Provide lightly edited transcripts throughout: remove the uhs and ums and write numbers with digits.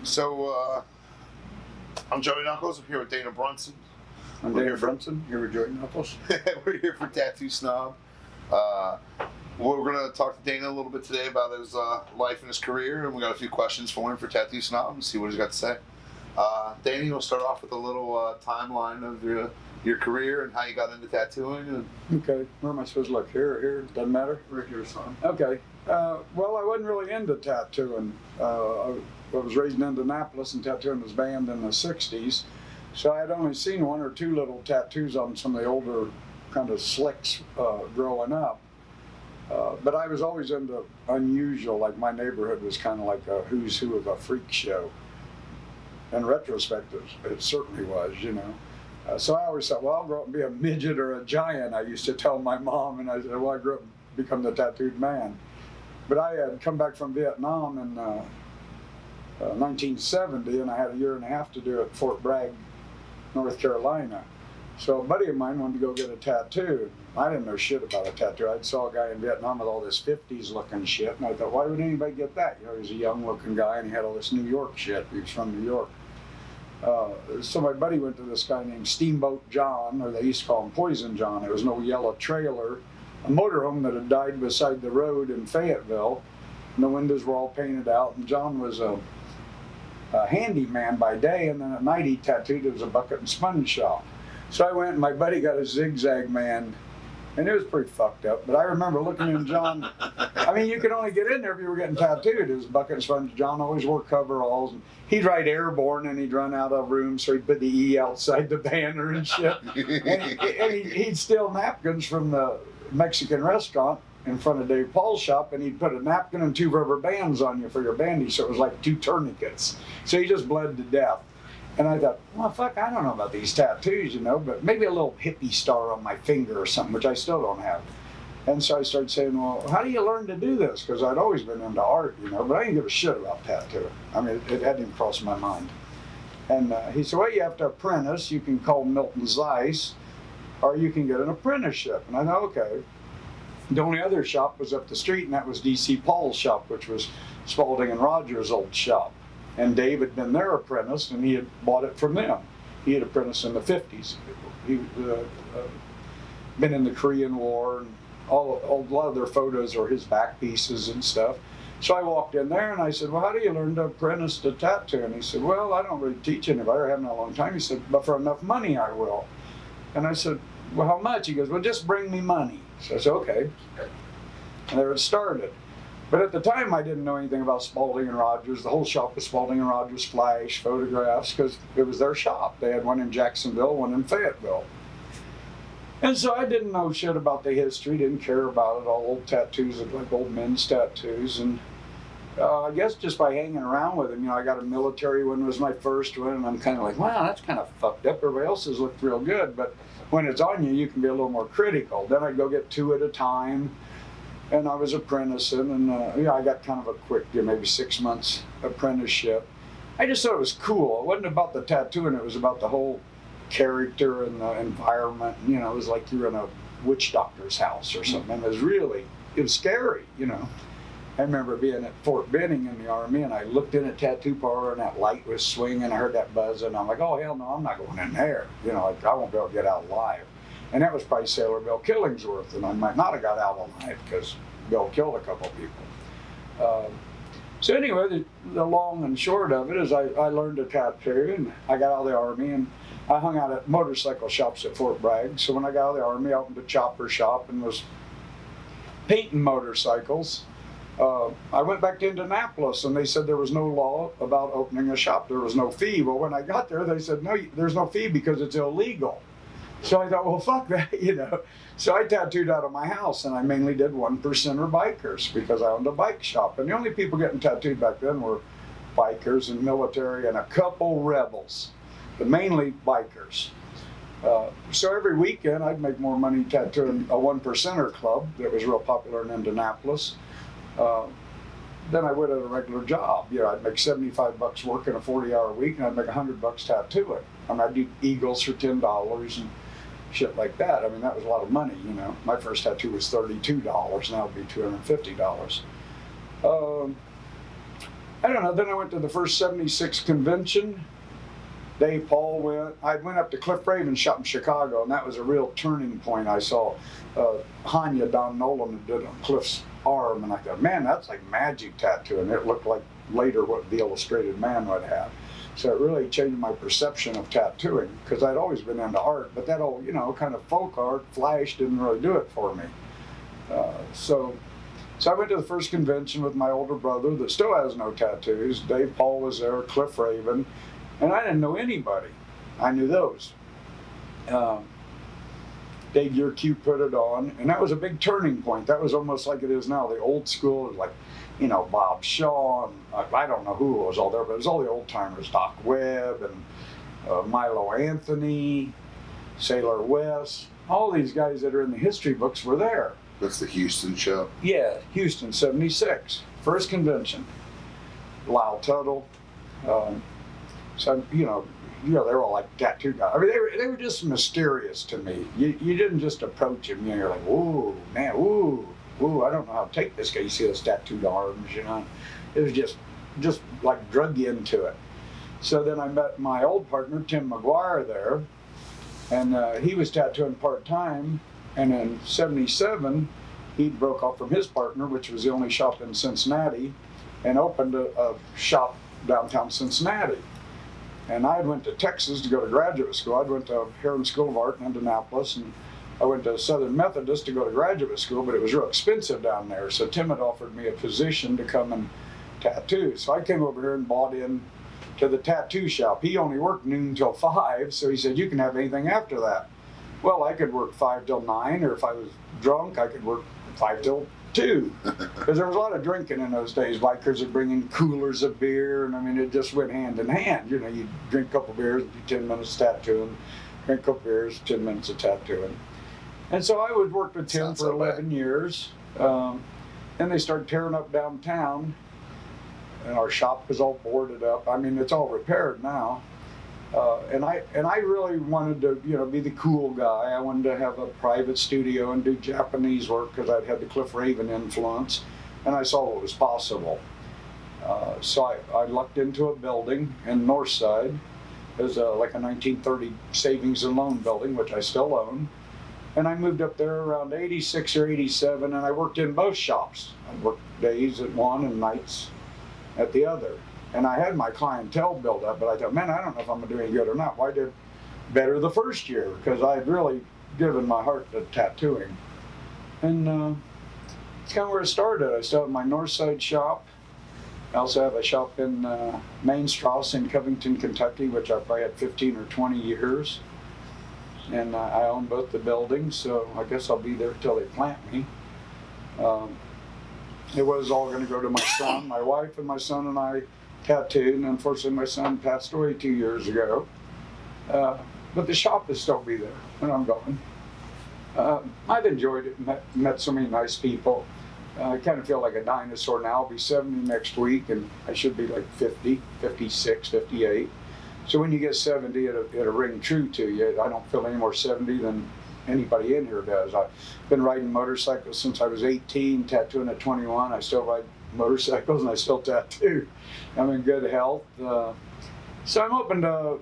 So, I'm Joey Knuckles. I'm here with Dana Brunson. I'm Dana Brunson, here with Joey Knuckles. We're here for Tattoo Snob. We're going to talk to Dana a little bit today about his life and his career, and we got a few questions for him for Tattoo Snob and see what he's got to say. Dana, you want to start off with a little timeline of your career and how you got into tattooing? Okay, where am I supposed to look? Here, doesn't matter? Right here, son. Okay, well, I wasn't really into tattooing. I was raised in Indianapolis, and tattooing was banned in the 60s. So I had only seen one or two little tattoos on some of the older kind of slicks growing up. But I was always into unusual, like my neighborhood was kind of like a who's who of a freak show. In retrospect, it certainly was, you know. So I always thought, well, I'll grow up and be a midget or a giant, I used to tell my mom, and I said, well, I grew up and become the tattooed man. But I had come back from Vietnam in 1970, and I had a year and a half to do at Fort Bragg, North Carolina. So a buddy of mine wanted to go get a tattoo. I didn't know shit about a tattoo. I saw a guy in Vietnam with all this 50s looking shit, and I thought, why would anybody get that? You know, he was a young looking guy, and he had all this New York shit. He was from New York. So my buddy went to this guy named Steamboat John, or they used to call him Poison John. It was an old yellow trailer, a motorhome that had died beside the road in Fayetteville, and the windows were all painted out, and John was a handyman by day, and then at night he tattooed. It was a bucket and sponge shop. So I went, and my buddy got a zigzag man, and it was pretty fucked up. But I remember looking in John. I mean, you could only get in there if you were getting tattooed. It was bucket and sponge. John always wore coveralls, and he'd write Airborne, and he'd run out of rooms, so he'd put the E outside the banner and shit. and he'd steal napkins from the Mexican restaurant in front of Dave Paul's shop, and he'd put a napkin and 2 rubber bands on you for your bandage, so it was like 2 tourniquets. So he just bled to death. And I thought, well, fuck, I don't know about these tattoos, you know, but maybe a little hippie star on my finger or something, which I still don't have. And so I started saying, well, how do you learn to do this? Because I'd always been into art, you know, but I didn't give a shit about tattooing. I mean, it hadn't even crossed my mind. And he said, well, you have to apprentice. You can call Milton Zeiss, or you can get an apprenticeship. And I thought, okay. The only other shop was up the street, and that was D.C. Paul's shop, which was Spalding and Rogers' old shop. And Dave had been their apprentice, and he had bought it from them. He had apprenticed in the 50s. He'd been in the Korean War, and a lot of their photos are his back pieces and stuff. So I walked in there, and I said, well, how do you learn to apprentice to tattoo? And he said, well, I don't really teach anybody. I haven't in a long time. He said, but for enough money, I will. And I said, well, how much? He goes, well, just bring me money. So I said, okay. And there it started. But at the time, I didn't know anything about Spalding and Rogers. The whole shop was Spalding and Rogers Flash, photographs, because it was their shop. They had one in Jacksonville, one in Fayetteville. And so I didn't know shit about the history, didn't care about it. All old tattoos looked like old men's tattoos. And I guess just by hanging around with him, you know, I got a military one, was my first one, and I'm kind of like, wow, that's kind of fucked up. Everybody else's looked real good, but when it's on you, you can be a little more critical. Then I'd go get 2 at a time, and I was apprenticing, and I got kind of a quick, maybe 6 months apprenticeship. I just thought it was cool. It wasn't about the tattooing, it was about the whole character and the environment. You know, it was like you were in a witch doctor's house or something. And it was scary, you know. I remember being at Fort Benning in the Army, and I looked in a tattoo parlor, and that light was swinging. I heard that buzz, and I'm like, oh, hell no, I'm not going in there. You know, like, I won't be able to get out alive. And that was probably Sailor Bill Killingsworth, and I might not have got out alive because Bill killed a couple people. So anyway, the long and short of it is I learned to tattoo, and I got out of the Army, and I hung out at motorcycle shops at Fort Bragg. So when I got out of the Army, I opened a chopper shop and was painting motorcycles. I went back to Indianapolis, and they said there was no law about opening a shop. There was no fee. Well, when I got there, they said, no, there's no fee because it's illegal. So I thought, well, fuck that, you know. So I tattooed out of my house, and I mainly did 1%er bikers because I owned a bike shop. And the only people getting tattooed back then were bikers and military and a couple rebels, but mainly bikers. So every weekend, I'd make more money tattooing a 1%er club that was real popular in Indianapolis. Then I would at a regular job. You know, I'd make $75 working a 40-hour week, and I'd make $100 tattooing. I mean, I'd do eagles for $10 and shit like that. I mean, that was a lot of money, you know. My first tattoo was $32, now it'd be $250. I don't know. Then I went to the first 76 convention. Dave Paul went. I went up to Cliff Raven's shop in Chicago, and that was a real turning point. I saw Hanya Don Nolan did it on Cliff's arm, and I thought, man, that's like magic tattooing. It looked like later what the Illustrated Man would have. So it really changed my perception of tattooing, because I'd always been into art, but that old, kind of folk art, flash, didn't really do it for me. So I went to the first convention with my older brother that still has no tattoos. Dave Paul was there, Cliff Raven, and I didn't know anybody. I knew those. Dave Yerkew put it on, and that was a big turning point. That was almost like it is now. The old school, like, Bob Shaw, and I don't know who was all there, but it was all the old timers, Doc Webb and Milo Anthony, Sailor West. All these guys that are in the history books were there. That's the Houston show. Yeah, Houston, 76. First convention. Lyle Tuttle. So, they were all like tattoo guys. I mean, they were just mysterious to me. You didn't just approach them, you're like, whoa, man, whoa, I don't know how to take this guy. You see those tattooed arms, It was just like drug you into it. So then I met my old partner, Tim McGuire, there, and he was tattooing part-time, and in 77, he broke off from his partner, which was the only shop in Cincinnati, and opened a shop downtown Cincinnati. And I went to Texas to go to graduate school. I went to Heron School of Art in Indianapolis, and I went to Southern Methodist to go to graduate school, but it was real expensive down there. So Tim had offered me a position to come and tattoo. So I came over here and bought in to the tattoo shop. He only worked noon till 5, so he said, you can have anything after that. Well, I could work 5 till 9, or if I was drunk, I could work 5 till 2. Because there was a lot of drinking in those days. Bikers would bring in coolers of beer, and it just went hand in hand. You drink a couple beers, do 10 minutes tattooing, drink a couple beers, 10 minutes of tattooing. And so I would work with Tim for 11 years. Then they started tearing up downtown, and our shop was all boarded up. I mean, it's all repaired now. And I really wanted to, be the cool guy. I wanted to have a private studio and do Japanese work because I'd had the Cliff Raven influence, and I saw what was possible. So I lucked into a building in Northside. It was like a 1930 savings and loan building, which I still own. And I moved up there around 86 or 87, and I worked in both shops. I worked days at one and nights at the other. And I had my clientele built up, but I thought, man, I don't know if I'm going to do any good or not. Well, I did better the first year because I had really given my heart to tattooing. And it's kind of where it started. I still have my Northside shop. I also have a shop in Main Strasse in Covington, Kentucky, which I probably had 15 or 20 years. And I own both the buildings, so I guess I'll be there till they plant me. It was all going to go to my son. My wife and my son and I tattooed, and unfortunately my son passed away 2 years ago. But the shop will still be there when I'm going. I've enjoyed it, met so many nice people. I kind of feel like a dinosaur now. I'll be 70 next week, and I should be like 50, 56, 58. So when you get 70, it'll ring true to you. I don't feel any more 70 than anybody in here does. I've been riding motorcycles since I was 18, tattooing at 21. I still ride motorcycles and I still tattoo. I'm in good health. So I'm hoping to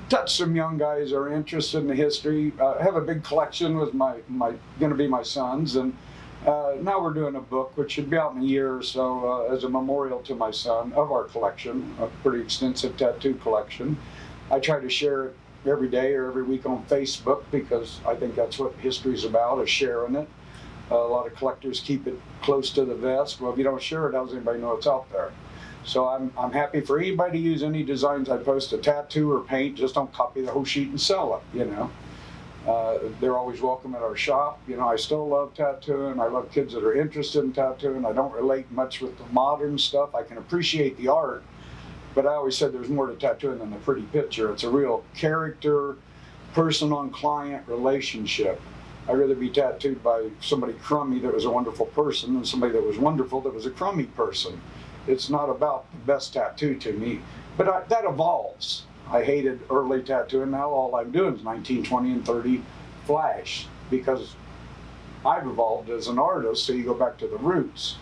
touch some young guys who are interested in the history. I have a big collection with going to be my sons, and now we're doing a book which should be out in a year or so as a memorial to my son of our collection, a pretty extensive tattoo collection. I try to share it every day or every week on Facebook because I think that's what history is about, is sharing it. A lot of collectors keep it close to the vest. Well, if you don't share it, how does anybody know it's out there? So I'm happy for anybody to use any designs I post, a tattoo or paint. Just don't copy the whole sheet and sell it, They're always welcome at our shop. I still love tattooing. I love kids that are interested in tattooing. I don't relate much with the modern stuff. I can appreciate the art, but I always said there's more to tattooing than a pretty picture. It's a real character, person-on-client relationship. I'd rather be tattooed by somebody crummy that was a wonderful person than somebody that was wonderful that was a crummy person. It's not about the best tattoo to me, but that evolves. I hated early tattooing. Now all I'm doing is 19, 20, and 30 flash because I've evolved as an artist, so you go back to the roots.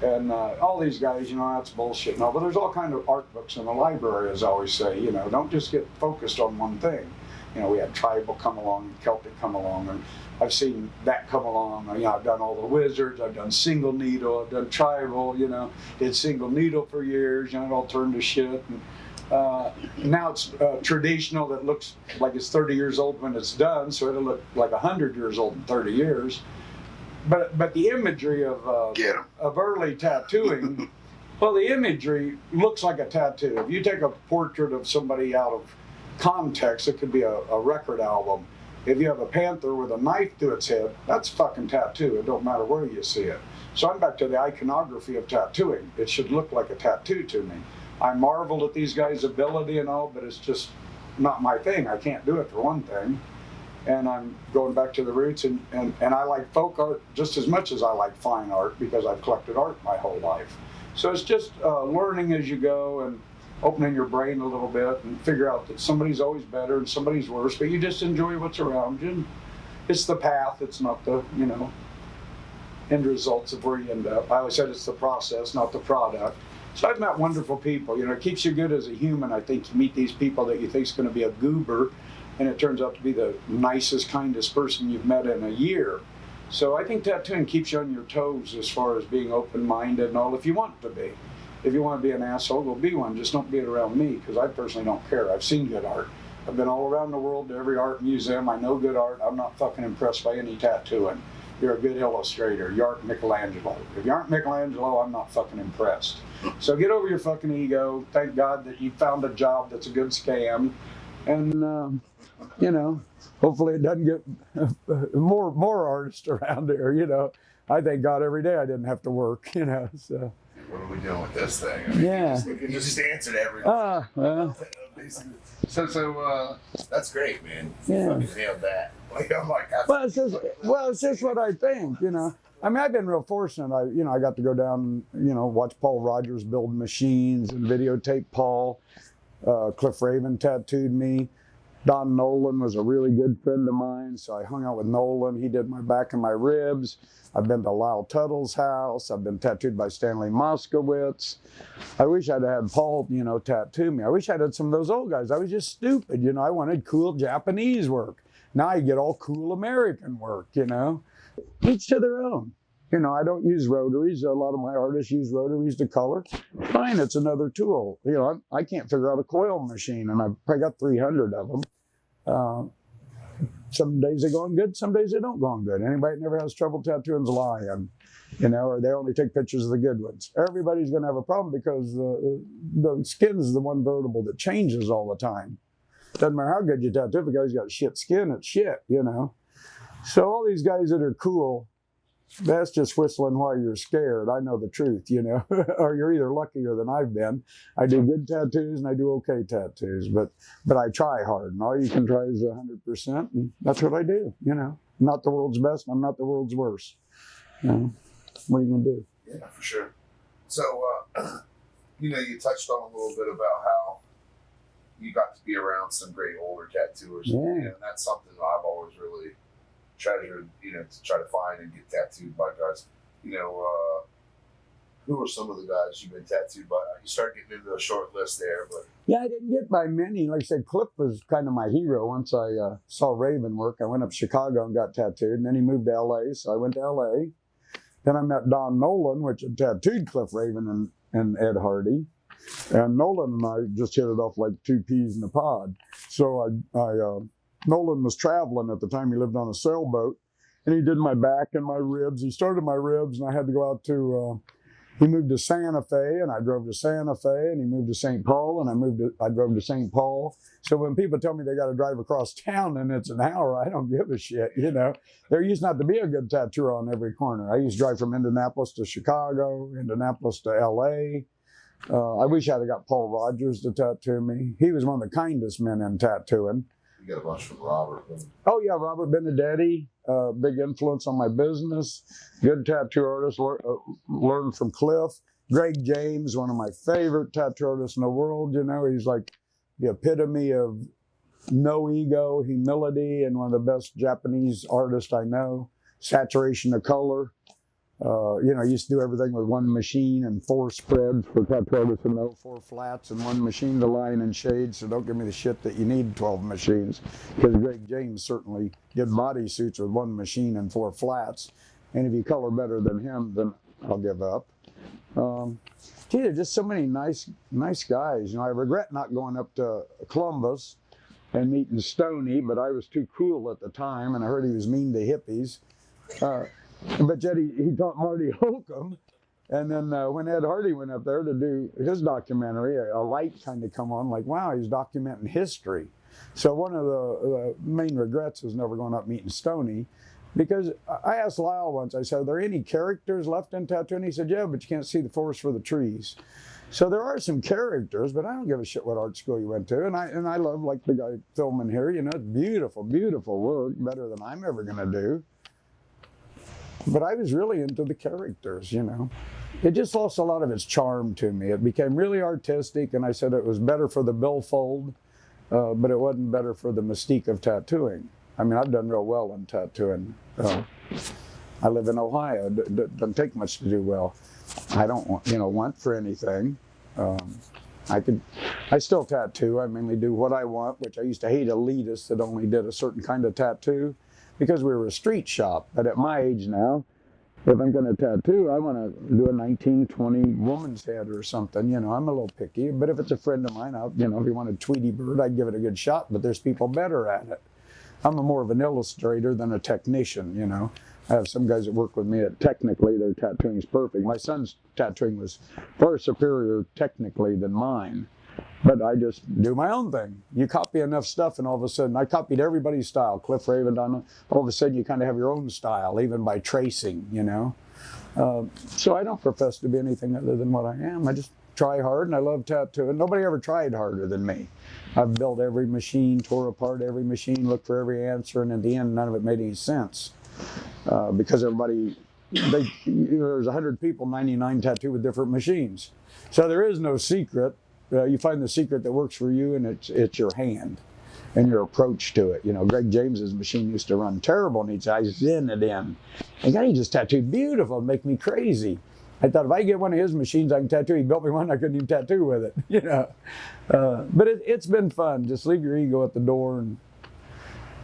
And all these guys, you know, that's bullshit and all. But there's all kind of art books in the library, as I always say. You know, don't just get focused on one thing. You know, we had tribal come along, and Celtic come along, and I've seen that come along. You know, I've done all the wizards, I've done single needle, I've done tribal. You know, did single needle for years. You know, it all turned to shit. And, now it's traditional that looks like it's 30 years old when it's done, so it'll look like 100 years old in 30 years. But the imagery of early tattooing, well, the imagery looks like a tattoo. If you take a portrait of somebody out of context, it could be a record album. If you have a panther with a knife to its head, that's fucking tattoo. It don't matter where you see it. So I'm back to the iconography of tattooing. It should look like a tattoo to me. I marveled at these guys' ability and all, but it's just not my thing. I can't do it, for one thing. And I'm going back to the roots, and I like folk art just as much as I like fine art, because I've collected art my whole life. So it's just learning as you go and opening your brain a little bit and figure out that somebody's always better and somebody's worse, but you just enjoy what's around you. And it's the path, it's not the, you know, end results of where you end up. I always said it's the process, not the product. So I've met wonderful people. You know, it keeps you good as a human. I think you meet these people that you think is going to be a goober, and it turns out to be the nicest, kindest person you've met in a year. So I think tattooing keeps you on your toes as far as being open-minded and all, if you want to be. If you want to be an asshole, go be one. Just don't be it around me, because I personally don't care. I've seen good art. I've been all around the world to every art museum. I know good art. I'm not fucking impressed by any tattooing. You're a good illustrator. You aren't Michelangelo. If you aren't Michelangelo, I'm not fucking impressed. So get over your fucking ego. Thank God that you found a job that's a good scam. And, you know, hopefully it doesn't get more artists around here, you know. I thank God every day I didn't have to work, you know, so. What are we doing with this thing? I mean, Yeah. you can just answer to everything. Well. So that's great, man. Yeah. You fucking nailed that. Like, I'm like, It's just what I think, you know. I mean, I've been real fortunate. I got to go down and, you know, watch Paul Rogers build machines and videotape Paul. Cliff Raven tattooed me. Don Nolan was a really good friend of mine, so I hung out with Nolan. He did my back and my ribs. I've been to Lyle Tuttle's house. I've been tattooed by Stanley Moskowitz. I wish I'd had Paul, you know, tattoo me. I wish I'd had some of those old guys. I was just stupid, you know. I wanted cool Japanese work. Now I get all cool American work, you know. Each to their own. You know, I don't use rotaries. A lot of my artists use rotaries to color. Fine, it's another tool. You know, I can't figure out a coil machine, and I've probably got 300 of them. Some days they go on good, some days they don't go on good. Anybody that never has trouble tattooing's lying, you know, or they only take pictures of the good ones. Everybody's going to have a problem because the skin is the one variable that changes all the time. Doesn't matter how good you tattoo, if a guy's got shit skin, it's shit, you know. So all these guys that are cool, that's just whistling while you're scared. I know the truth, you know, or you're either luckier than I've been. I do good tattoos and I do okay tattoos, but I try hard, and all you can try is 100%, and that's what I do, you know. I'm not the world's best, and I'm not the world's worst. You know, what are you gonna do? Yeah, for sure. So, you know, you touched on a little bit about how you got to be around some great older tattooers, Yeah. and that's something that I've always really treasured, you know, to try to find and get tattooed by guys. You know, who are some of the guys you've been tattooed by? You start getting into a short list there, but Yeah, I didn't get by many. Like I said, Cliff was kind of my hero. Once I saw Raven work, I went up to Chicago and got tattooed, and then he moved to LA, so I went to LA. Then I met Don Nolan, which had tattooed Cliff Raven and Ed Hardy. And Nolan and I just hit it off like two peas in a pod. So Nolan was traveling at the time. He lived on a sailboat, and he did my back and my ribs. He started my ribs, and I had to go out to, he moved to Santa Fe, and I drove to Santa Fe, and he moved to St. Paul, and I drove to St. Paul. So when people tell me they got to drive across town and it's an hour, I don't give a shit, you know. There used not to be a good tattooer on every corner. I used to drive from Indianapolis to Chicago, Indianapolis to LA. I wish I'd have got Paul Rogers to tattoo me. He was one of the kindest men in tattooing. you got a bunch from Robert. Oh yeah, Robert Benedetti, big influence on my business. Good tattoo artist, learned from Cliff. Greg James, one of my favorite tattoo artists in the world. You know, he's like the epitome of no ego, humility, and one of the best Japanese artists I know. Saturation of color. I used to do everything with one machine and 4 spreads for tattoo artists to know, 4 flats and 1 machine to line and shade. So don't give me the shit that you need 12 machines, because Greg James certainly did bodysuits with 1 machine and 4 flats. And if you color better than him, then I'll give up. They're just so many nice guys. I regret not going up to Columbus and meeting Stoney, but I was too cool at the time, and I heard he was mean to hippies. But yet he taught Marty Holcomb. And then when Ed Hardy went up there to do his documentary, a light kind of come on, like, wow, he's documenting history. So one of the main regrets was never going up meeting Stoney, because I asked Lyle once, I said, are there any characters left in tattooing? He said, yeah, but you can't see the forest for the trees. So there are some characters, but I don't give a shit what art school you went to. And I love, like the guy filming here, it's beautiful, beautiful work, better than I'm ever going to do. But I was really into the characters, It just lost a lot of its charm to me. It became really artistic, and I said it was better for the billfold, but it wasn't better for the mystique of tattooing. I mean, I've done real well in tattooing. I live in Ohio. It doesn't take much to do well. I don't want for anything. I still tattoo. I mainly do what I want, which I used to hate elitists that only did a certain kind of tattoo, because we were a street shop. But at my age now, if I'm going to tattoo, I want to do a 1920 woman's head or something. I'm a little picky. But if it's a friend of mine, if he wanted Tweety Bird, I'd give it a good shot. But there's people better at it. I'm more of an illustrator than a technician, I have some guys that work with me that technically their tattooing is perfect. My son's tattooing was far superior technically than mine. But I just do my own thing. You copy enough stuff, and all of a sudden, I copied everybody's style. Cliff Raven, all of a sudden, you kind of have your own style, even by tracing, So I don't profess to be anything other than what I am. I just try hard, and I love tattooing. Nobody ever tried harder than me. I've built every machine, tore apart every machine, looked for every answer, and in the end, none of it made any sense. Because everybody, there's 100 people, 99 tattoo with different machines. So there is no secret. You find the secret that works for you, and it's your hand and your approach to it. Greg James's machine used to run terrible, and he'd say, I zen it in. And God, he just tattooed beautiful, and make me crazy. I thought if I get one of his machines I can tattoo, he built me one I couldn't even tattoo with it, But it's been fun. Just leave your ego at the door, and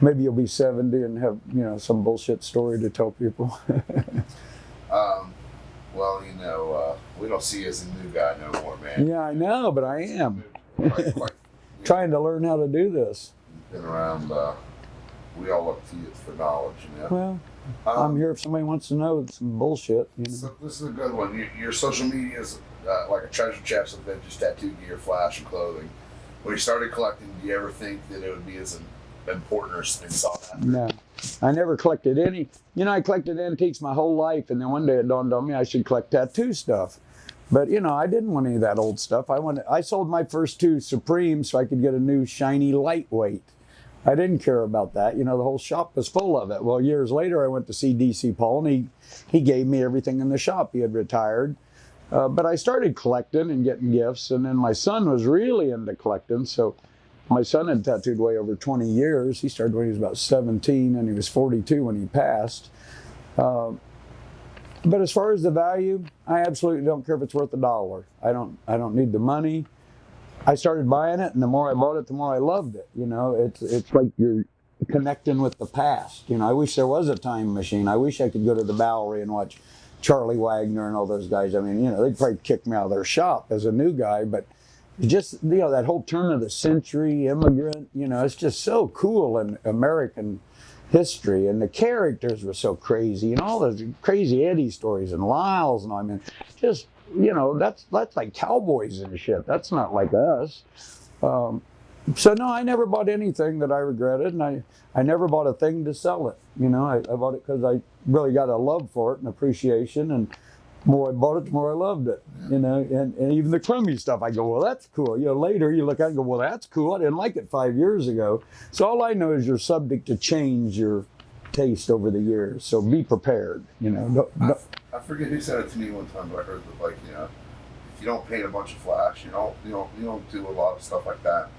maybe you'll be 70 and have, some bullshit story to tell people. Well, we don't see you as a new guy no more, man. Yeah, I know, but I am. Quite, trying to learn how to do this. Been around, we all look to you for knowledge, Well, I'm here if somebody wants to know some bullshit. So this is a good one. Your social media is like a treasure chest of vintage tattoo gear, flash, and clothing. When you started collecting, do you ever think that it would be as important or saw that? No, I never collected any. I collected antiques my whole life, and then one day it dawned on me I should collect tattoo stuff. But I didn't want any of that old stuff. I sold my first 2 Supremes so I could get a new shiny lightweight. I didn't care about that. The whole shop was full of it. Well, years later I went to see DC Paul, and he gave me everything in the shop. He had retired. But I started collecting and getting gifts, and then my son was really into collecting. So my son had tattooed way over 20 years. He started when he was about 17, and he was 42 when he passed. But as far as the value, I absolutely don't care if it's worth $1. I don't need the money. I started buying it, and the more I bought it, the more I loved it. It's like you're connecting with the past. I wish there was a time machine. I wish I could go to the Bowery and watch Charlie Wagner and all those guys. I mean, they'd probably kick me out of their shop as a new guy, but just, that whole turn of the century immigrant, it's just so cool in American history, and the characters were so crazy, and all those crazy Eddie stories and Lyle's, and just, that's like cowboys and shit. That's not like us. So no, I never bought anything that I regretted, and I never bought a thing to sell it. I bought it because I really got a love for it and appreciation, and the more I bought it, the more I loved it. And even the crummy stuff, I go, well, that's cool. Later you look at it and go, well, that's cool. I didn't like it 5 years ago. So all I know is you're subject to change your taste over the years. So be prepared. I forget who said it to me one time, but I heard that, if you don't paint a bunch of flash, you don't do a lot of stuff like that.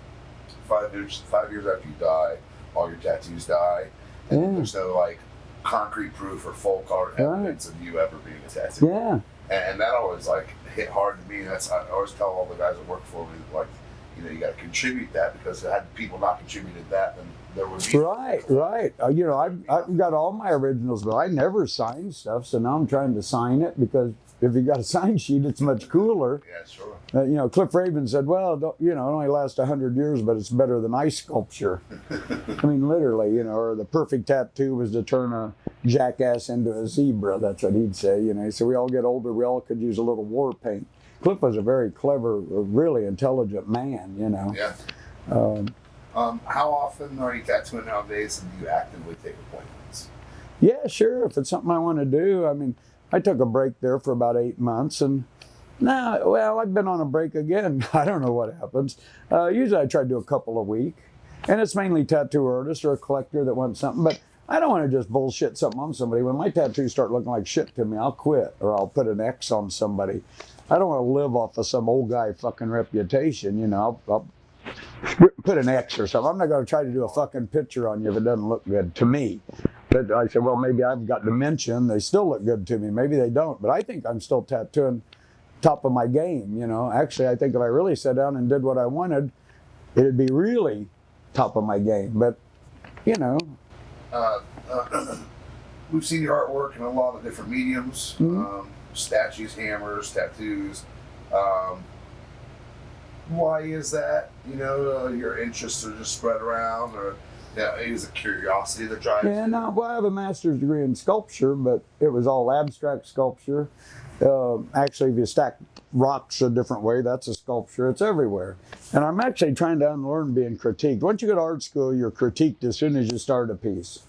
5 years after you die, all your tattoos die, and there's no concrete proof or full card evidence of you ever being a tattoo. Yeah. And that always like hit hard to me. That's I always tell all the guys that work for me, like, you know, you got to contribute that, because had people not contributed that, then there would be right. You know, I've got all my originals, but I never signed stuff, so now I'm trying to sign it, because if you got a sign sheet, it's much cooler. Yeah, sure. You know, Cliff Raven said, well, you know, it only lasts 100 years, but it's better than ice sculpture. I mean, literally, you know, or the perfect tattoo was to turn a jackass into a zebra. That's what he'd say, you know. So we all get older, we all could use a little war paint. Cliff was a very clever, really intelligent man, you know. Yeah. How often are you tattooing nowadays, and do you actively take appointments? Yeah, sure. If it's something I want to do. I mean, I took a break there for about 8 months, and now, well, I've been on a break again. I don't know what happens. Usually I try to do a couple a week, and it's mainly tattoo artists or a collector that wants something, but I don't want to just bullshit something on somebody. When my tattoos start looking like shit to me, I'll quit, or I'll put an X on somebody. I don't want to live off of some old guy fucking reputation, you know. I'll put an X or something. I'm not going to try to do a fucking picture on you if it doesn't look good to me. But I said, well, maybe I've got dementia and they still look good to me. Maybe they don't, but I think I'm still tattooing top of my game, you know. Actually, I think if I really sat down and did what I wanted, it'd be really top of my game. But, you know. We've seen your artwork in a lot of different mediums. Mm-hmm. Statues, hammers, tattoos. Why is that? You know, your interests are just spread around, or is it curiosity that drives you? Yeah, no, well, I have a master's degree in sculpture, but it was all abstract sculpture. Actually, if you stack rocks a different way, that's a sculpture. It's everywhere. And I'm actually trying to unlearn being critiqued. Once you go to art school, you're critiqued as soon as you start a piece.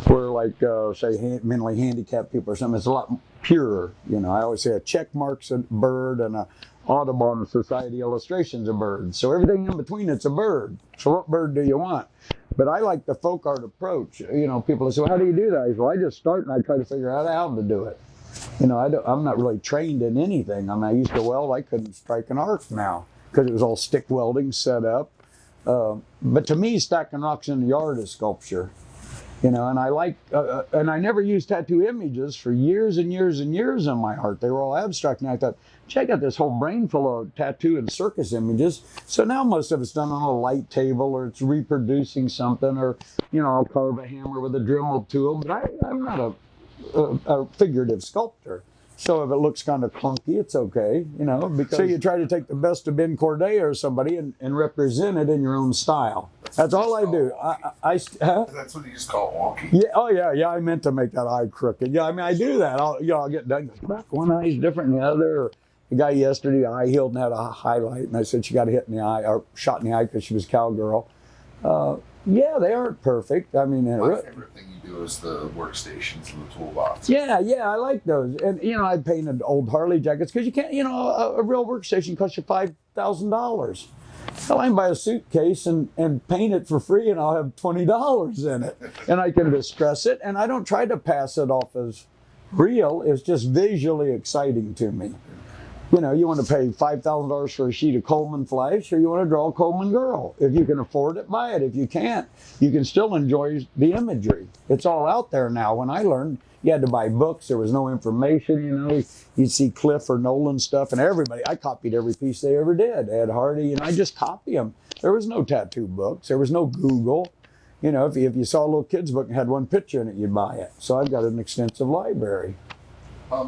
Where, like, say, mentally handicapped people or something, it's a lot purer. You know, I always say a check mark's a bird and a Audubon Society illustration's a bird. So everything in between, it's a bird. So what bird do you want? But I like the folk art approach. You know, people say, well, how do you do that? I say, well, I just start and I try to figure out how to do it. You know, I'm not really trained in anything. I mean, I used to weld. I couldn't strike an arc now because it was all stick welding set up. But to me, stacking rocks in the yard is sculpture. You know, and I like, and I never used tattoo images for years and years and years in my art. They were all abstract, and I thought, check out this whole brain full of tattoo and circus images. So now most of it's done on a light table, or it's reproducing something, or, you know, I'll carve a hammer with a Dremel tool, but I'm not a figurative sculptor. So if it looks kind of clunky, it's okay, you know. Because so you try to take the best of Ben Corday or somebody and represent it in your own style. That's all I do. That's what you just call wonky. Yeah. Oh yeah. I meant to make that eye crooked. Yeah. I mean, I do that. I'll get done. Back one eye's different than the other. Or the guy yesterday, eye healed and had a highlight, and I said she got hit in the eye or shot in the eye because she was a cowgirl. Yeah, they aren't perfect. I mean, my favorite thing you do is the workstations and the toolbox. Yeah, I like those. And, you know, I painted old Harley jackets because you can't, you know, a real workstation costs you $5,000. Well, I can buy a suitcase and paint it for free, and I'll have $20 in it. And I can distress it, and I don't try to pass it off as real. It's just visually exciting to me. You know, you want to pay $5,000 for a sheet of Coleman flash, or you want to draw a Coleman girl. If you can afford it, buy it. If you can't, you can still enjoy the imagery. It's all out there now. When I learned, you had to buy books. There was no information, you know. You'd see Cliff or Nolan stuff, and everybody, I copied every piece they ever did. Ed Hardy, and I just copy them. There was no tattoo books. There was no Google. You know, if you saw a little kid's book and had one picture in it, you'd buy it. So I've got an extensive library.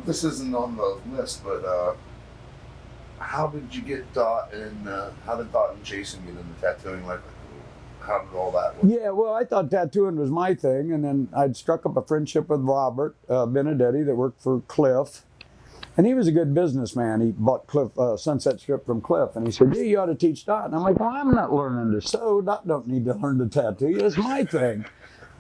This isn't on the list, but how did you get Dot and how did Dot and Jason get into tattooing? Like, how did all that work? Yeah, well, I thought tattooing was my thing, and then I'd struck up a friendship with Robert Benedetti that worked for Cliff, and he was a good businessman. He bought Cliff Sunset Strip from Cliff, and he said, "Gee, you ought to teach Dot." And I'm like, "Well, I'm not learning to sew. Dot don't need to learn to tattoo. It's my thing."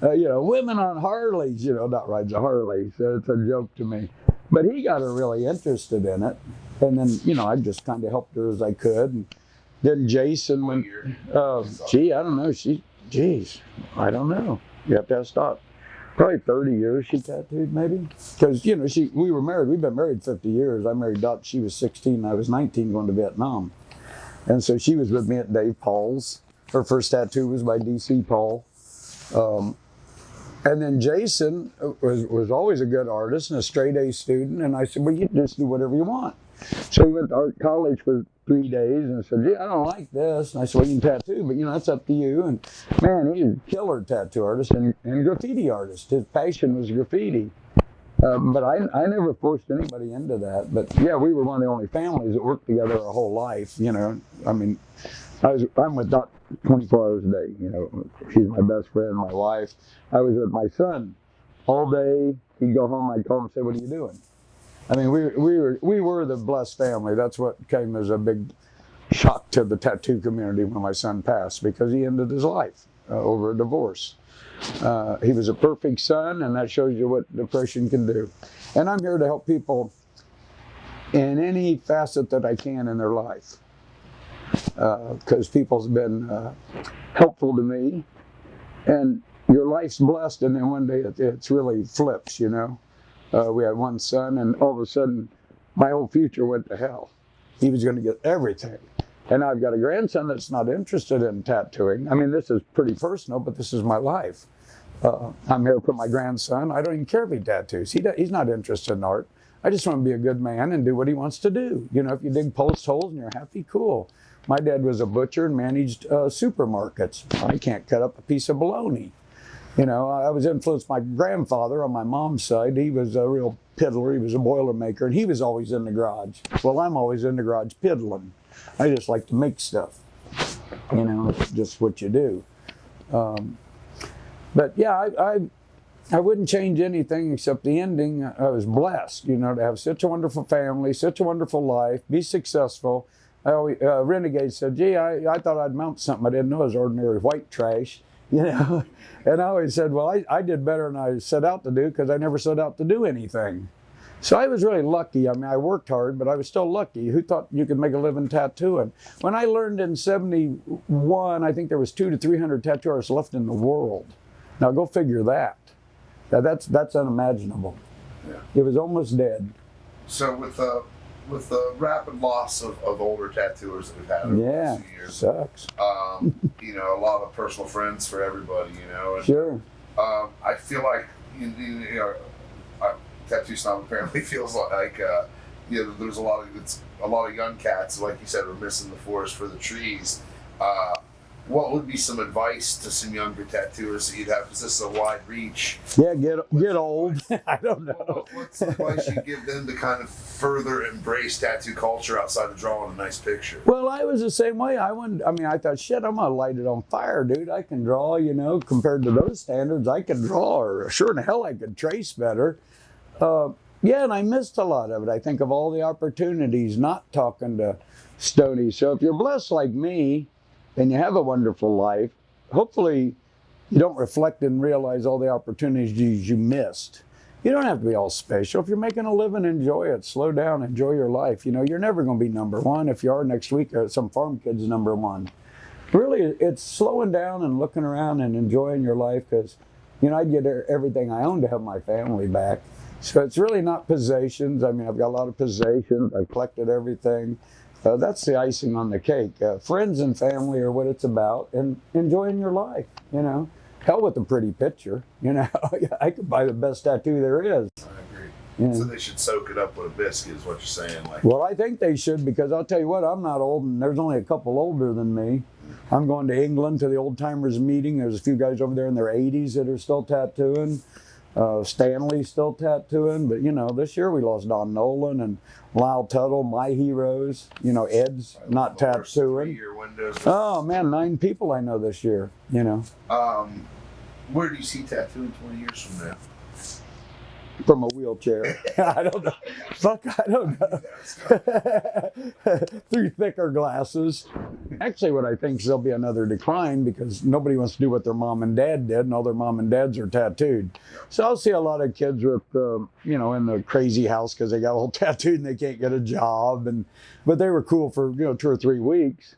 You know, women on Harleys. You know, Dot rides a Harley, so it's a joke to me. But he got her really interested in it. And then, you know, I just kind of helped her as I could. And then Jason went, I don't know. I don't know. You have to ask Dot. Probably 30 years she tattooed, maybe. Because, you know, we were married. We've been married 50 years. I married Dot. She was 16. I was 19 going to Vietnam. And so she was with me at Dave Paul's. Her first tattoo was by D.C. Paul. And then Jason was always a good artist and a straight A student. And I said, well, you just do whatever you want. So he went to art college for 3 days and said, yeah, I don't like this. And I said, well, you can tattoo, but that's up to you. And man, he's a killer tattoo artist and graffiti artist. His passion was graffiti. But I never forced anybody into that. But yeah, we were one of the only families that worked together our whole life. I mean, I'm with Doc 24 hours a day. She's my best friend, my wife. I was with my son all day. He'd go home, I'd call him and say, what are you doing? I mean, we were the blessed family. That's what came as a big shock to the tattoo community when my son passed, because he ended his life over a divorce. He was a perfect son, and that shows you what depression can do. And I'm here to help people in any facet that I can in their life, because people's been helpful to me. And your life's blessed, and then one day it's really flips, We had one son, and all of a sudden, my whole future went to hell. He was going to get everything. And I've got a grandson that's not interested in tattooing. I mean, this is pretty personal, but this is my life. I'm here for my grandson. I don't even care if he tattoos. He's not interested in art. I just want to be a good man and do what he wants to do. If you dig post holes and you're happy, cool. My dad was a butcher and managed supermarkets. I can't cut up a piece of bologna. I was influenced by my grandfather on my mom's side. He was a real piddler. He was a Boilermaker, and he was always in the garage. Well, I'm always in the garage piddling. I just like to make stuff. It's just what you do. But yeah, I wouldn't change anything except the ending. I was blessed, to have such a wonderful family, such a wonderful life, be successful. Renegade said, gee, I thought I'd mount something I didn't know it was ordinary white trash. And I always said, well, I did better than I set out to do, because I never set out to do anything. So I was really lucky. I mean, I worked hard, but I was still lucky. Who thought you could make a living tattooing? When I learned in 71, I think there was 200 to 300 tattoo artists left in the world. Now go figure that. Now that's unimaginable. Yeah. It was almost dead. So with the rapid loss of older tattooers that we've had over the last few years, sucks. A lot of personal friends for everybody, And, sure. I feel like Tattoo Snob apparently feels like there's a lot of young cats, like you said, are missing the forest for the trees. What would be some advice to some younger tattooers that you'd have? Because this is a wide reach. Yeah, get old. I don't know. What's the advice you give them to kind of further embrace tattoo culture outside of drawing a nice picture? Well, I was the same way. I thought, shit, I'm gonna light it on fire, dude. I can draw, compared to those standards, I can draw, or sure in hell I could trace better. Yeah, and I missed a lot of it. I think of all the opportunities not talking to Stoney. So if you're blessed like me, and you have a wonderful life, hopefully you don't reflect and realize all the opportunities you missed. You don't have to be all special. If you're making a living, enjoy it. Slow down, enjoy your life. You're never going to be number one. If you are next week, some farm kid's number one. Really, it's slowing down and looking around and enjoying your life, because, I'd get everything I own to have my family back. So it's really not possessions. I mean, I've got a lot of possessions. I've collected everything. That's the icing on the cake. Friends and family are what it's about, and enjoying your life, Hell with a pretty picture, I could buy the best tattoo there is. I agree. So they should soak it up with a biscuit, is what you're saying. Well, I think they should, because I'll tell you what, I'm not old, and there's only a couple older than me. I'm going to England to the old timers meeting. There's a few guys over there in their 80s that are still tattooing. Stanley's still tattooing, but this year we lost Don Nolan and Lyle Tuttle, my heroes. Ed's not tattooing. Oh man, 9 people I know this year. Where do you see tattooing 20 years from now? From a wheelchair. I don't know. Fuck, I don't know. Through thicker glasses. Actually, what I think is there'll be another decline, because nobody wants to do what their mom and dad did, and all their mom and dads are tattooed. So I'll see a lot of kids with, in the crazy house because they got all tattooed and they can't get a job. But they were cool for, 2 or 3 weeks.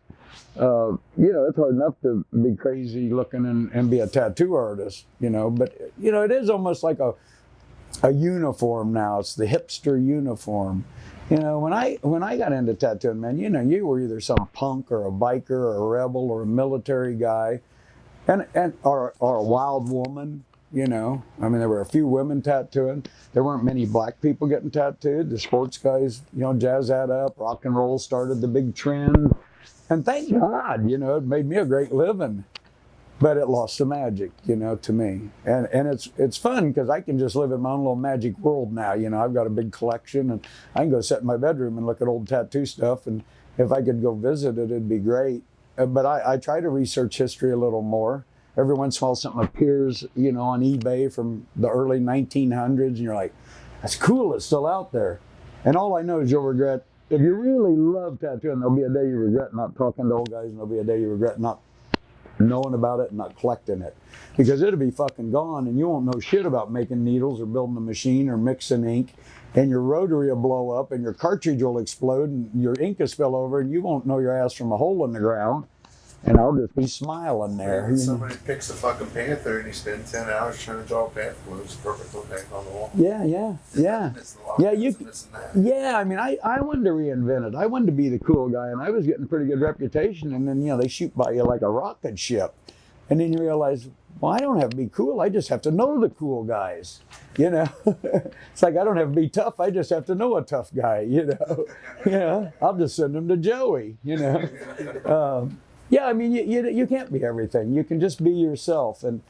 It's hard enough to be crazy looking and be a tattoo artist, But, it is almost like a uniform now. It's the hipster uniform. When I got into tattooing, man, you were either some punk or a biker or a rebel or a military guy, or a wild woman. you know. I mean, there were a few women tattooing. There weren't many black people getting tattooed. The sports guys, you know, jazz that up. Rock and roll started the big trend. And thank God, you know, it made me a great living. But it lost the magic, you know, to me. And it's fun because I can just live in my own little magic world now. You know, I've got a big collection, and I can go sit in my bedroom and look at old tattoo stuff. And if I could go visit it, it'd be great. But I try to research history a little more. Every once in a while something appears, you know, on eBay from the early 1900s, and you're like, that's cool, it's still out there. And all I know is you'll regret, if you really love tattooing, there'll be a day you regret not talking to old guys, and there'll be a day you regret not knowing about it and not collecting it, because it'll be fucking gone and you won't know shit about making needles or building a machine or mixing ink, and your rotary will blow up and your cartridge will explode and your ink will spill over and you won't know your ass from a hole in the ground, and I'll just be smiling there. Somebody picks a fucking panther and he spends 10 hours trying to draw a panther when it's a perfect little thing on the wall. Yeah, I mean, I wanted to reinvent it. I wanted to be the cool guy, and I was getting a pretty good reputation, and then, you know, they shoot by you like a rocket ship. And then you realize, well, I don't have to be cool, I just have to know the cool guys, you know. It's like I don't have to be tough, I just have to know a tough guy, you know. Yeah, I'll just send them to Joey, you know. Yeah, I mean, you can't be everything. You can just be yourself. And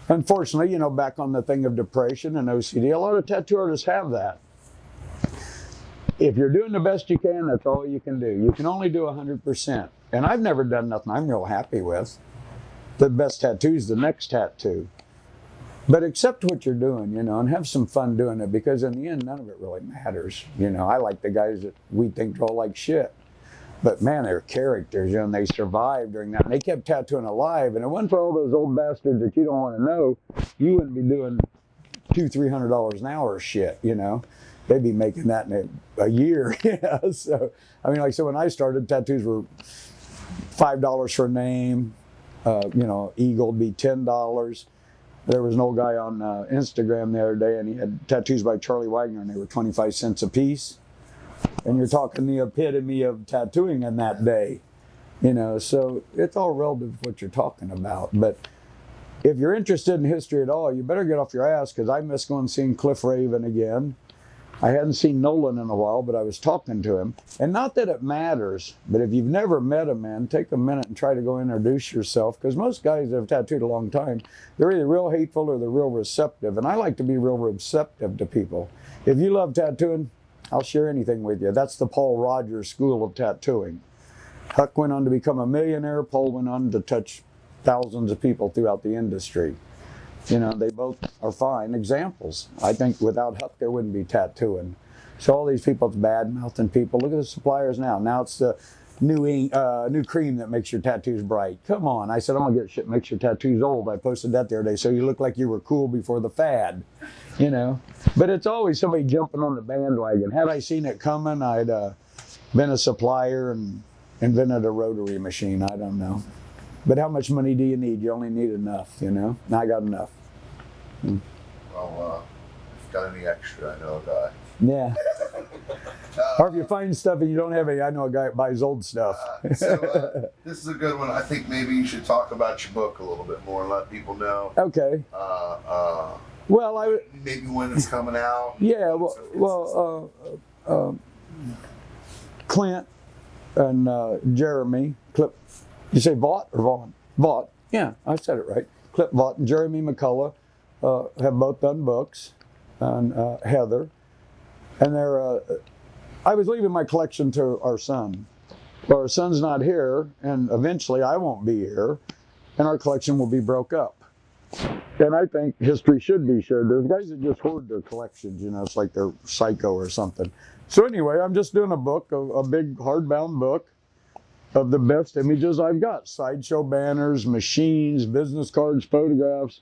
unfortunately, you know, back on the thing of depression and OCD, a lot of tattoo artists have that. If you're doing the best you can, that's all you can do. You can only do 100%. And I've never done nothing I'm real happy with. The best tattoo is the next tattoo. But accept what you're doing, you know, and have some fun doing it, because in the end, none of it really matters. You know, I like the guys that we think draw like shit. But man, they're characters, you know, and they survived during that. And they kept tattooing alive. And it wasn't for all those old bastards that you don't want to know, you wouldn't be doing $200-300 an hour shit, you know. They'd be making that in a year. Yeah. So, I mean, like, so when I started, tattoos were $5 for a name. You know, eagle would be $10. There was an old guy on Instagram the other day, and he had tattoos by Charlie Wagner, and they were 25 cents a piece. And you're talking the epitome of tattooing in that day, you know, so it's all relative to what you're talking about. But if you're interested in history at all, you better get off your ass, because I miss going and seeing Cliff Raven again. I hadn't seen Nolan in a while, but I was talking to him. And not that it matters, but if you've never met a man, take a minute and try to go introduce yourself, because most guys that have tattooed a long time, they're either real hateful or they're real receptive. And I like to be real receptive to people. If you love tattooing, I'll share anything with you. That's the Paul Rogers School of Tattooing. Huck went on to become a millionaire. Paul went on to touch thousands of people throughout the industry. You know, they both are fine examples. I think without Huck, there wouldn't be tattooing. So all these people, it's bad-mouthing people. Look at the suppliers now. Now it's the new cream that makes your tattoos bright. Come on. I said, I'm going to get shit that makes your tattoos old. I posted that the other day. So you look like you were cool before the fad, you know. But it's always somebody jumping on the bandwagon. Had I seen it coming, I'd been a supplier and invented a rotary machine. I don't know. But how much money do you need? You only need enough, you know. And I got enough. Well, if you've got any extra, I know a guy. Yeah. Or if you find stuff and you don't have any, I know a guy that buys old stuff. This is a good one. I think maybe you should talk about your book a little bit more and let people know. Okay. Well, maybe when it's coming out. Yeah. Clint and Jeremy Clip. You say Vaught or Vaughn? Vaught. Yeah, I said it right. Clip Vaught and Jeremy McCullough have both done books, and Heather. And I was leaving my collection to our son. Well, our son's not here, and eventually I won't be here, and our collection will be broke up. And I think history should be shared. There's guys that just hoard their collections, you know, it's like they're psycho or something. So anyway, I'm just doing a book, a big hardbound book of the best images I've got. Sideshow banners, machines, business cards, photographs,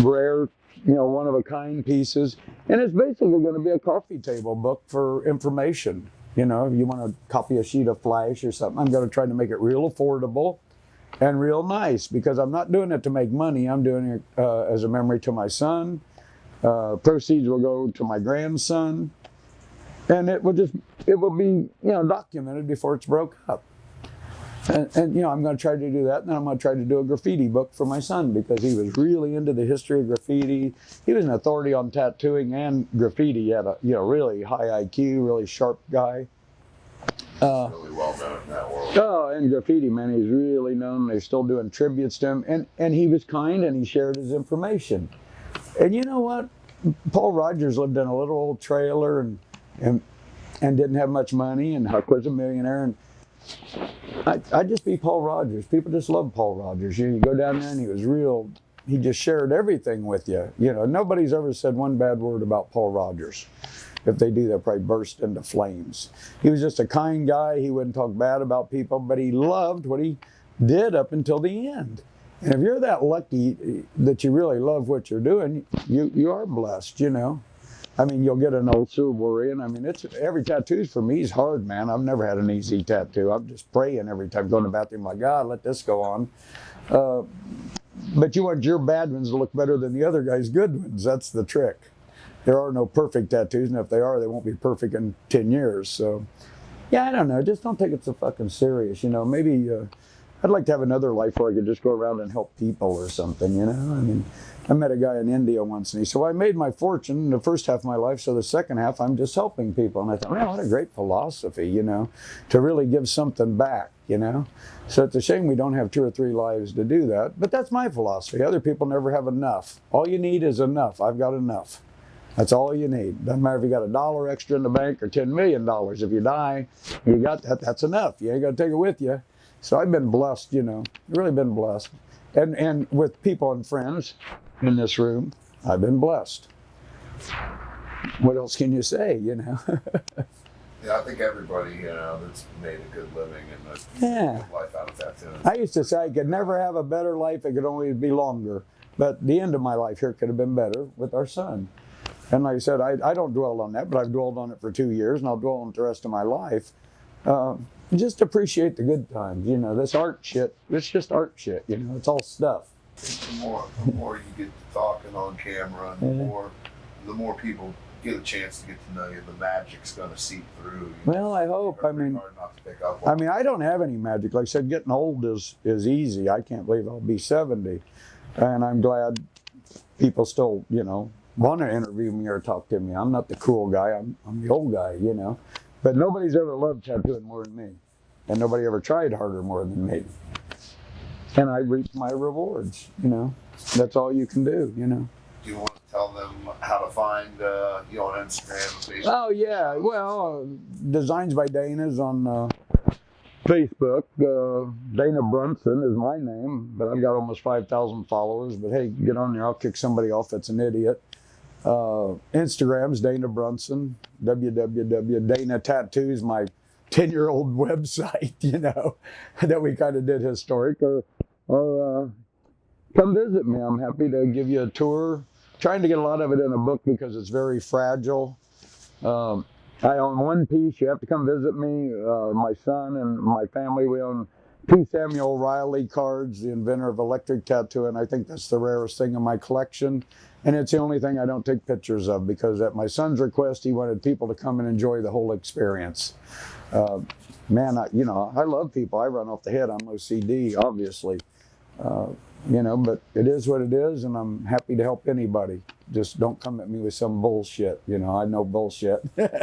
rare, you know, one-of-a-kind pieces. And it's basically going to be a coffee table book for information. You know, if you want to copy a sheet of Flash or something, I'm going to try to make it real affordable and real nice, because I'm not doing it to make money. I'm doing it as a memory to my son. Proceeds will go to my grandson. And it will be, you know, documented before it's broke up. And you know, I'm going to try to do that, and then I'm going to try to do a graffiti book for my son because he was really into the history of graffiti. He was an authority on tattooing and graffiti. He had a really high IQ, really sharp guy. Really well known in that world. Oh, and graffiti, man, he's really known. They're still doing tributes to him, and he was kind and he shared his information. And you know what? Paul Rogers lived in a little old trailer and didn't have much money, and Huck was a millionaire. And I'd just be Paul Rogers. People just love Paul Rogers. You go down there and he just shared everything with you. You know, nobody's ever said one bad word about Paul Rogers. If they do, they'll probably burst into flames. He was just a kind guy. He wouldn't talk bad about people, but he loved what he did up until the end. And if you're that lucky that you really love what you're doing, you are blessed, you know. I mean, you'll get an old worrying. I mean, every tattoo for me is hard, man. I've never had an easy tattoo. I'm just praying every time, going to the bathroom, like, God, let this go on. But you want your bad ones to look better than the other guy's good ones. That's the trick. There are no perfect tattoos, and if they are, they won't be perfect in 10 years. So, yeah, I don't know. Just don't take it so fucking serious, you know. Maybe I'd like to have another life where I could just go around and help people or something, you know. I mean, I met a guy in India once, and he said, well, I made my fortune in the first half of my life, so the second half I'm just helping people. And I thought, man, what a great philosophy, you know, to really give something back, you know. So it's a shame we don't have 2 or 3 lives to do that. But that's my philosophy. Other people never have enough. All you need is enough. I've got enough. That's all you need. Doesn't matter if you got $1 extra in the bank or $10 million. If you die, you got that. That's enough. You ain't got to take it with you. So I've been blessed, you know, really been blessed. And with people and friends in this room, I've been blessed. What else can you say, you know? Yeah, I think everybody, you know, that's made a good living and a good life out of tattooing. I used to say I could never have a better life. It could only be longer. But the end of my life here could have been better with our son. And like I said, I don't dwell on that, but I've dwelled on it for 2 years, and I'll dwell on it the rest of my life. Just appreciate the good times. You know, this art shit, it's just art shit, you know, it's all stuff. The more you get to talking on camera, and the more people get a chance to get to know you, the magic's going to seep through. Well, I hope. I mean, hard not to pick up on. I mean, I don't have any magic. Like I said, getting old is easy. I can't believe I'll be 70. And I'm glad people still, you know, want to interview me or talk to me. I'm not the cool guy. I'm the old guy, you know. But nobody's ever loved tattooing more than me. And nobody ever tried harder more than me. And I reap my rewards, you know. That's all you can do, you know. Do you want to tell them how to find you on Instagram, Facebook? Oh, yeah. Well, Designs by Dana's on Facebook. Dana Brunson is my name, but I've got almost 5,000 followers. But hey, get on there. I'll kick somebody off that's an idiot. Instagram's Dana Brunson. Dana Tattoos, my 10-year-old website, you know, that we kind of did historic. Or come visit me. I'm happy to give you a tour. Trying to get a lot of it in a book because it's very fragile. I own one piece. You have to come visit me. My son and my family, we own 2 Samuel Riley cards, the inventor of electric tattoo, and I think that's the rarest thing in my collection. And it's the only thing I don't take pictures of because at my son's request, he wanted people to come and enjoy the whole experience. Man, I love people. I run off the head. I'm OCD, obviously. You know, but it is what it is, and I'm happy to help anybody. Just don't come at me with some bullshit. You know, I know bullshit. That's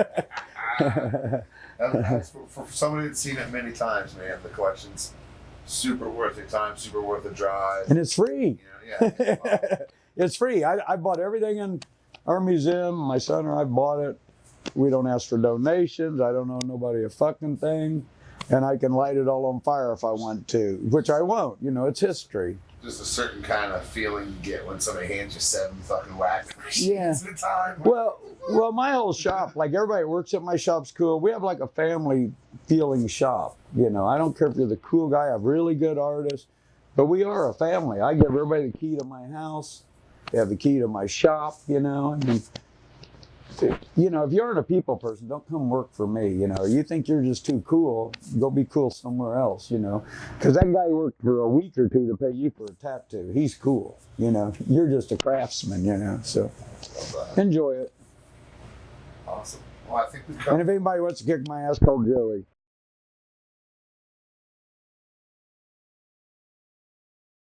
for somebody that's seen it many times, man, the collection's super worth your time, super worth the drive. And it's free. You know, yeah. It's free. I bought everything in our museum. My son and I bought it. We don't ask for donations. I don't owe nobody a fucking thing. And I can light it all on fire if I want to, which I won't. You know, it's history. Just a certain kind of feeling you get when somebody hands you 7 fucking wax machines at a time. Well, my whole shop, like everybody that works at my shop's cool. We have like a family feeling shop. You know, I don't care if you're the cool guy. I have really good artists, but we are a family. I give everybody the key to my house. They have the key to my shop. You know, I mean, you know, if you aren't a people person, don't come work for me. You know, you think you're just too cool, go be cool somewhere else, you know. Because that guy worked for a week or 2 to pay you for a tattoo. He's cool, you know. You're just a craftsman, you know. So enjoy it. Awesome. Well, I think we've And if anybody wants to kick my ass, call Joey.